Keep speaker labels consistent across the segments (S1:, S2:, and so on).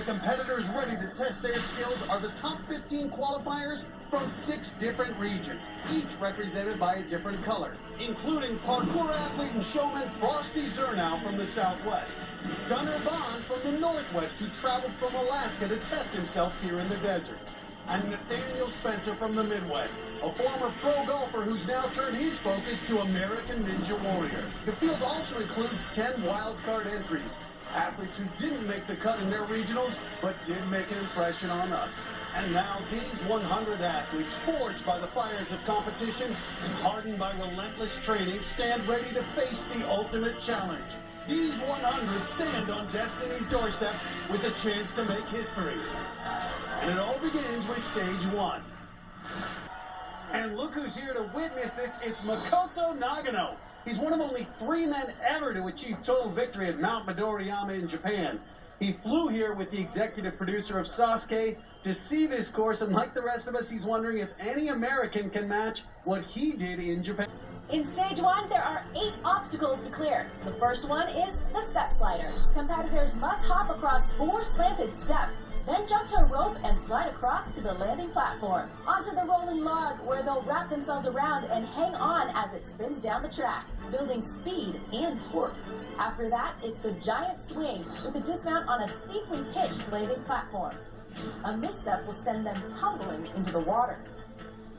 S1: competitors ready to test their skills are the top 15 qualifiers from 6 different regions, each represented by a different color, including parkour athlete and showman Frosty Zernow from the Southwest, Gunnar Bond from the Northwest, who traveled from Alaska to test himself here in the desert, and Nathaniel Spencer from the Midwest, a former pro golfer who's now turned his focus to American Ninja Warrior. The field also includes 10 wildcard entries, athletes who didn't make the cut in their regionals, but did make an impression on us. And now these 100 athletes, forged by the fires of competition and hardened by relentless training, stand ready to face the ultimate challenge. These 100 stand on destiny's doorstep with a chance to make history. And it all begins with stage 1. And look who's here to witness this. It's Makoto Nagano. He's one of only 3 men ever to achieve total victory at Mount Midoriyama in Japan. He flew here with the executive producer of Sasuke to see this course, and like the rest of us, he's wondering if any American can match what he did in Japan.
S2: In stage 1, there are 8 obstacles to clear. The first one is the step slider. Competitors must hop across 4 slanted steps, then jump to a rope and slide across to the landing platform, onto the rolling log where they'll wrap themselves around and hang on as it spins down the track, building speed and torque. After that, it's the giant swing with a dismount on a steeply pitched landing platform. A misstep will send them tumbling into the water.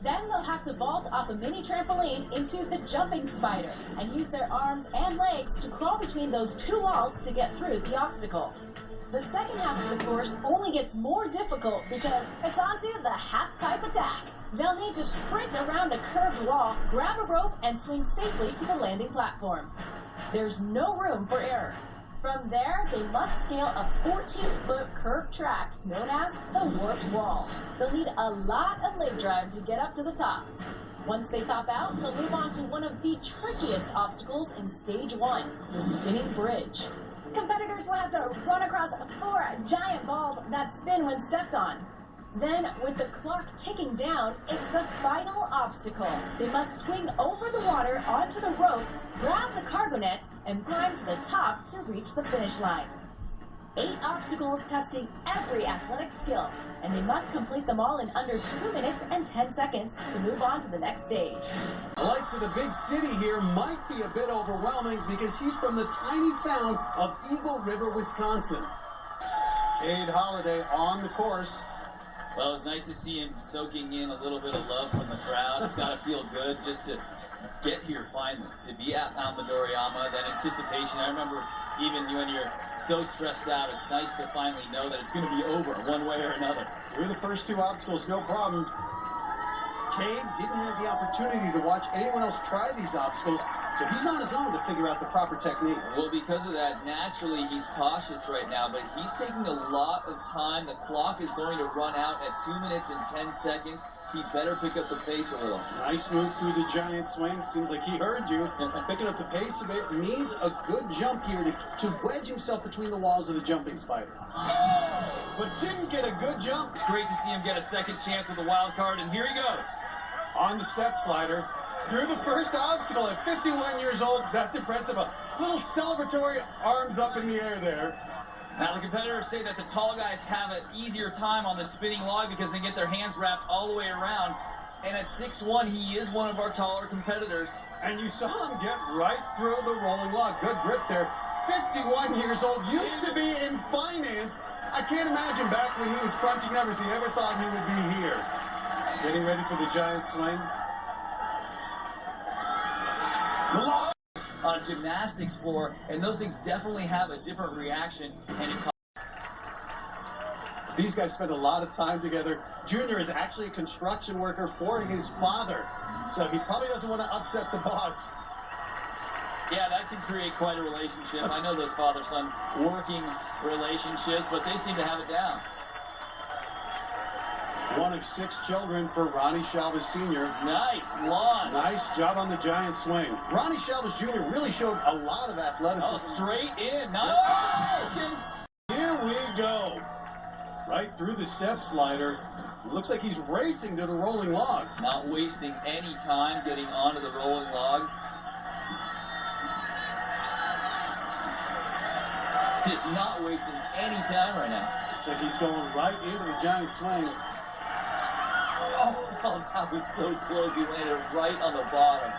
S2: Then they'll have to vault off a mini trampoline into the jumping spider and use their arms and legs to crawl between those 2 walls to get through the obstacle. The second half of the course only gets more difficult because it's onto the half-pipe attack. They'll need to sprint around a curved wall, grab a rope, and swing safely to the landing platform. There's no room for error. From there, they must scale a 14-foot curved track known as the warped wall. They'll need a lot of leg drive to get up to the top. Once they top out, they'll move on to one of the trickiest obstacles in stage 1, the spinning bridge. Competitors will have to run across 4 giant balls that spin when stepped on. Then, with the clock ticking down, it's the final obstacle. They must swing over the water onto the rope, grab the cargo net, and climb to the top to reach the finish line. 8 obstacles testing every athletic skill, and they must complete them all in under 2 minutes and 10 seconds to move on to the next stage.
S1: The lights of the big city here might be a bit overwhelming because he's from the tiny town of Eagle River, Wisconsin. Kade Holiday on the course.
S3: Well, it's nice to see him soaking in a little bit of love from the crowd. It's got to feel good just to get here finally, to be at Mount Midoriyama, that anticipation. I remember even when you're so stressed out, it's nice to finally know that it's going to be over one way or another.
S1: Through the first 2 obstacles, no problem. Kade didn't have the opportunity to watch anyone else try these obstacles, so he's on his own to figure out the proper technique.
S3: Well, because of that, naturally, he's cautious right now, but he's taking a lot of time. The clock is going to run out at 2 minutes and 10 seconds. He better pick up the pace a little.
S1: Nice move through the giant swing. Seems like he heard you. Picking up the pace a bit. Needs a good jump here to wedge himself between the walls of the jumping spider. But didn't get a good jump.
S3: It's great to see him get a second chance with the wild card, and here he goes.
S1: On the step slider. Through the first obstacle at 51 years old. That's impressive. A little celebratory arms up in the air there.
S3: Now, the competitors say that the tall guys have an easier time on the spinning log because they get their hands wrapped all the way around. And at 6'1", he is one of our taller competitors.
S1: And you saw him get right through the rolling log. Good grip there. 51 years old. Used to be in finance. I can't imagine back when he was crunching numbers he ever thought he would be here. Getting ready for the giant swing.
S3: On a gymnastics floor, and those things definitely have a different reaction. And
S1: these guys spend a lot of time together. Junior is actually a construction worker for his father, so he probably doesn't want to upset the boss.
S3: Yeah, that can create quite a relationship. I know those father-son working relationships, but they seem to have it down.
S1: One of 6 children for Ronnie Shalvis Sr.
S3: Nice launch.
S1: Nice job on the giant swing. Ronnie Shalvis Jr. really showed a lot of athleticism.
S3: Oh, straight in. Nice.
S1: Here we go. Right through the step slider. It looks like he's racing to the rolling log.
S3: Not wasting any time getting onto the rolling log. Just not wasting any time right now.
S1: It's like he's going right into the giant swing.
S3: Oh, that was so close. He landed right on the bottom.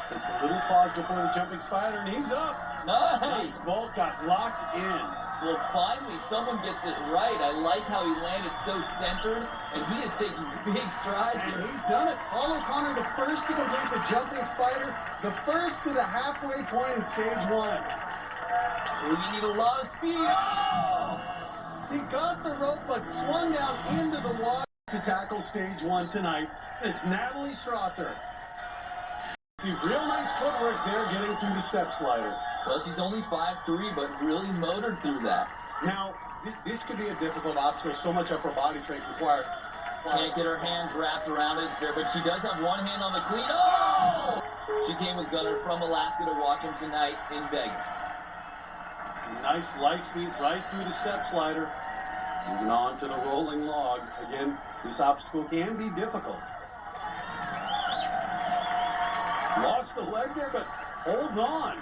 S1: Takes a little pause before the jumping spider, and he's up.
S3: Nice.
S1: Vault got locked in.
S3: Well, finally, someone gets it right. I like how he landed so centered, and he is taking big strides
S1: And
S3: here.
S1: he's done it. Paolo Connor, the first to complete the jumping spider, the first to the halfway point in stage 1.
S3: Well, you need a lot of speed. Oh!
S1: He got the rope, but swung down into the water to tackle stage 1 tonight. It's Natalie Strasser. See, real nice footwork there getting through the step slider.
S3: Well, she's only 5'3", but really motored through that.
S1: Now, this could be a difficult obstacle. So much upper body strength required.
S3: Can't get her hands wrapped around it there, but she does have one hand on the cleat. Oh! She came with Gunnar from Alaska to watch him tonight in Vegas.
S1: It's a nice light feet right through the step slider. Moving on to the rolling log. Again, this obstacle can be difficult. Lost the leg there, but holds on.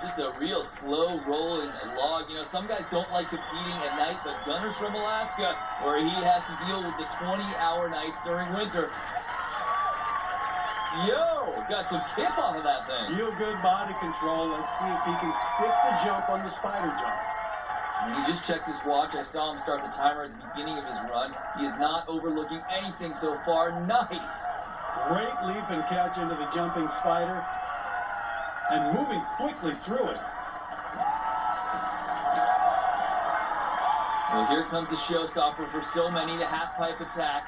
S3: Just a real slow rolling log. You know, some guys don't like competing at night, but Gunnar's from Alaska, where he has to deal with the 20-hour nights during winter. Yo, got some kip off of that thing.
S1: Real good body control. Let's see if he can stick the jump on the spider jump.
S3: And he just checked his watch. I saw him start the timer at the beginning of his run. He is not overlooking anything so far. Nice.
S1: Great leap and catch into the jumping spider. And moving quickly through it.
S3: Well, here comes the showstopper for so many, the half-pipe attack.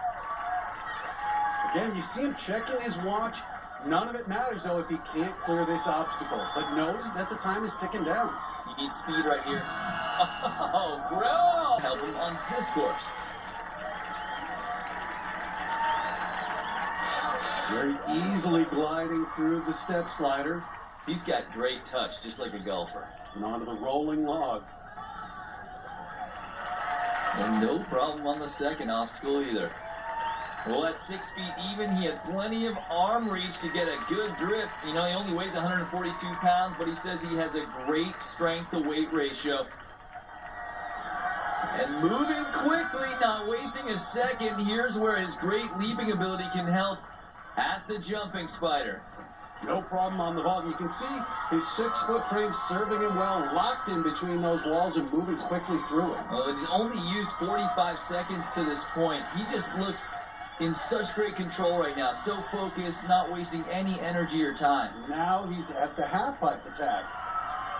S1: Again, you see him checking his watch. None of it matters, though, if he can't clear this obstacle. But knows that the time is ticking down.
S3: He needs speed right here. Oh, bro! Help him on this course.
S1: Very easily gliding through the step slider.
S3: He's got great touch, just like a golfer.
S1: And onto the rolling log.
S3: And no problem on the second obstacle either. Well, at 6 feet even, he had plenty of arm reach to get a good grip. You know, he only weighs 142 pounds, but he says he has a great strength-to-weight ratio. And moving quickly, not wasting a second, here's where his great leaping ability can help at the jumping spider.
S1: No problem on the vault. You can see his 6-foot frame serving him well, locked in between those walls and moving quickly through it.
S3: Well, he's only used 45 seconds to this point. He just looks in such great control right now. So focused, not wasting any energy or time.
S1: Now he's at the half-pipe attack.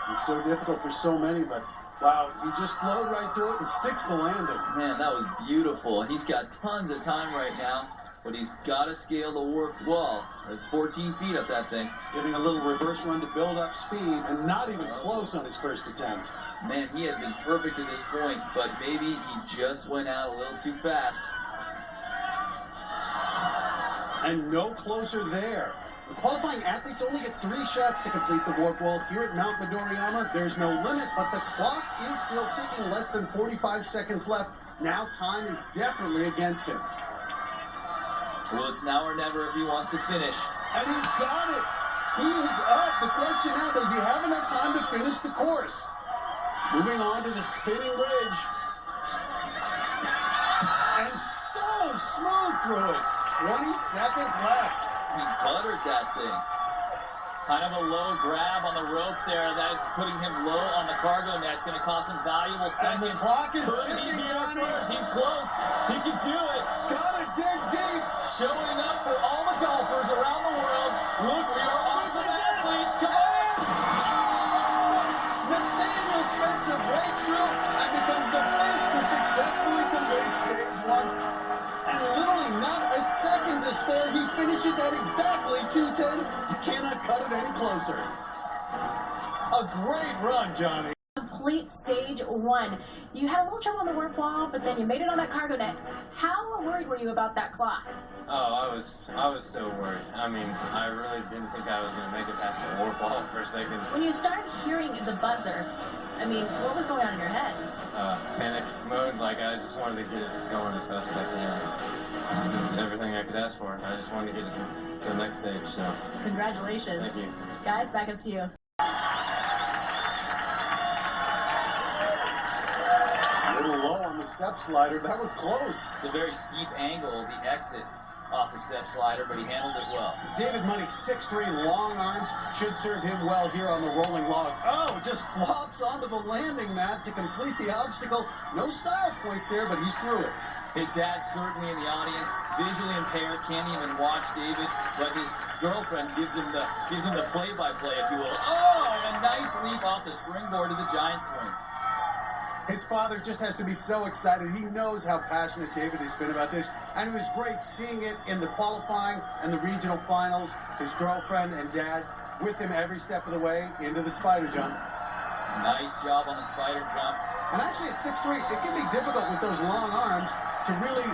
S1: It's so difficult for so many, but wow, he just flowed right through it and sticks the landing.
S3: Man, that was beautiful. He's got tons of time right now, but he's got to scale the warped wall. It's 14 feet up that thing.
S1: Giving a little reverse run to build up speed, and not even close on his first attempt.
S3: Man, he had been perfect to this point, but maybe he just went out a little too fast.
S1: And no closer there. The qualifying athletes only get 3 shots to complete the warp wall. Here at Mount Midoriyama, there's no limit, but the clock is still ticking. Less than 45 seconds left. Now time is definitely against him.
S3: Well, it's now or never if he wants to finish.
S1: And he's got it. He is up. The question now, does he have enough time to finish the course? Moving on to the spinning bridge. And so smooth through it. 20 seconds left.
S3: He buttered that thing. Kind of a low grab on the rope there. That's putting him low on the cargo net. It's going to cost him valuable seconds.
S1: And the clock is
S3: Could he
S1: ticking,
S3: be
S1: Johnny.
S3: first? He's close. He can do it.
S1: Gotta dig deep.
S3: Showing up for all the golfers around the world. Look, we are awesome athletes. Come on!
S1: Nathaniel Spencer breaks through and becomes the first to successfully complete stage 1. And literally not a second to spare. He finishes at exactly 2:10. You cannot cut it any closer. A great run, Johnny.
S2: Complete stage 1. You had a little trouble on the warp wall, but then you made it on that cargo net. How worried were you about that clock?
S4: Oh, I was so worried. I mean, I really didn't think I was going to make it past the warp wall for a second.
S2: When you started hearing the buzzer, I mean, what was going on in your head?
S4: Panic mode, like I just wanted to get it going as fast as I can. This is everything I could ask for. I just wanted to get it to the next stage, so.
S2: Congratulations.
S4: Thank you.
S2: Guys, back up to you.
S1: little low on the step slider. That was close.
S3: It's a very steep angle, the exit off the step slider, but he handled it well.
S1: David Money, 6'3", long arms, should serve him well here on the rolling log. Oh, just flops onto the landing mat to complete the obstacle. No style points there, but he's through it.
S3: His dad's certainly in the audience, visually impaired, can't even watch David, but his girlfriend gives him the play-by-play, if you will. Oh, and a nice leap off the springboard to the giant swing.
S1: His father just has to be so excited. He knows how passionate David has been about this, and it was great seeing it in the qualifying and the regional finals. His girlfriend and dad with him every step of the way into the spider jump.
S3: Nice job on the spider jump.
S1: And actually at 6'3", it can be difficult with those long arms to really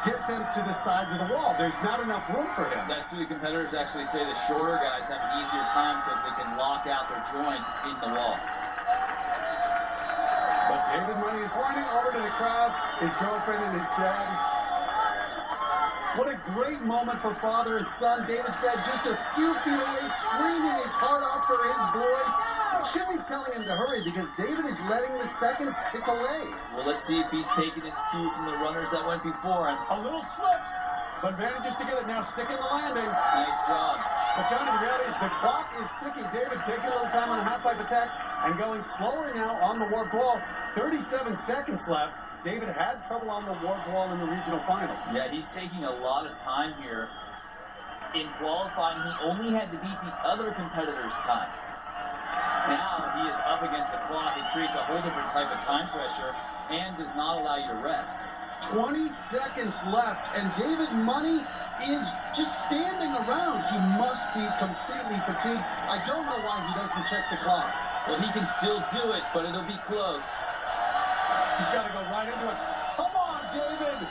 S1: get them to the sides of the wall. There's not enough room for him.
S3: That's why competitors actually say the shorter guys have an easier time because they can lock out their joints in the wall.
S1: But David Money is running over to the crowd, his girlfriend and his dad. What a great moment for father and son. David's dad just a few feet away, screaming his heart out for his boy. Should be telling him to hurry because David is letting the seconds tick away.
S3: Well, let's see if he's taking his cue from the runners that went before him.
S1: A little slip, but manages to get it now, sticking the landing.
S3: Nice job.
S1: But Johnny, the reality is the clock is ticking. David taking a little time on the half-pipe attack and going slower now on the warp wall. 37 seconds left. David had trouble on the warp wall in the regional final.
S3: Yeah, he's taking a lot of time here. In qualifying, he only had to beat the other competitor's time. Now he is up against the clock. It creates a whole different type of time pressure and does not allow you to rest.
S1: 20 seconds left, and David Money is just standing around. He must be completely fatigued. I don't know why he doesn't check the clock.
S3: Well, he can still do it, but it'll be close.
S1: He's got to go right into it. Come on, David!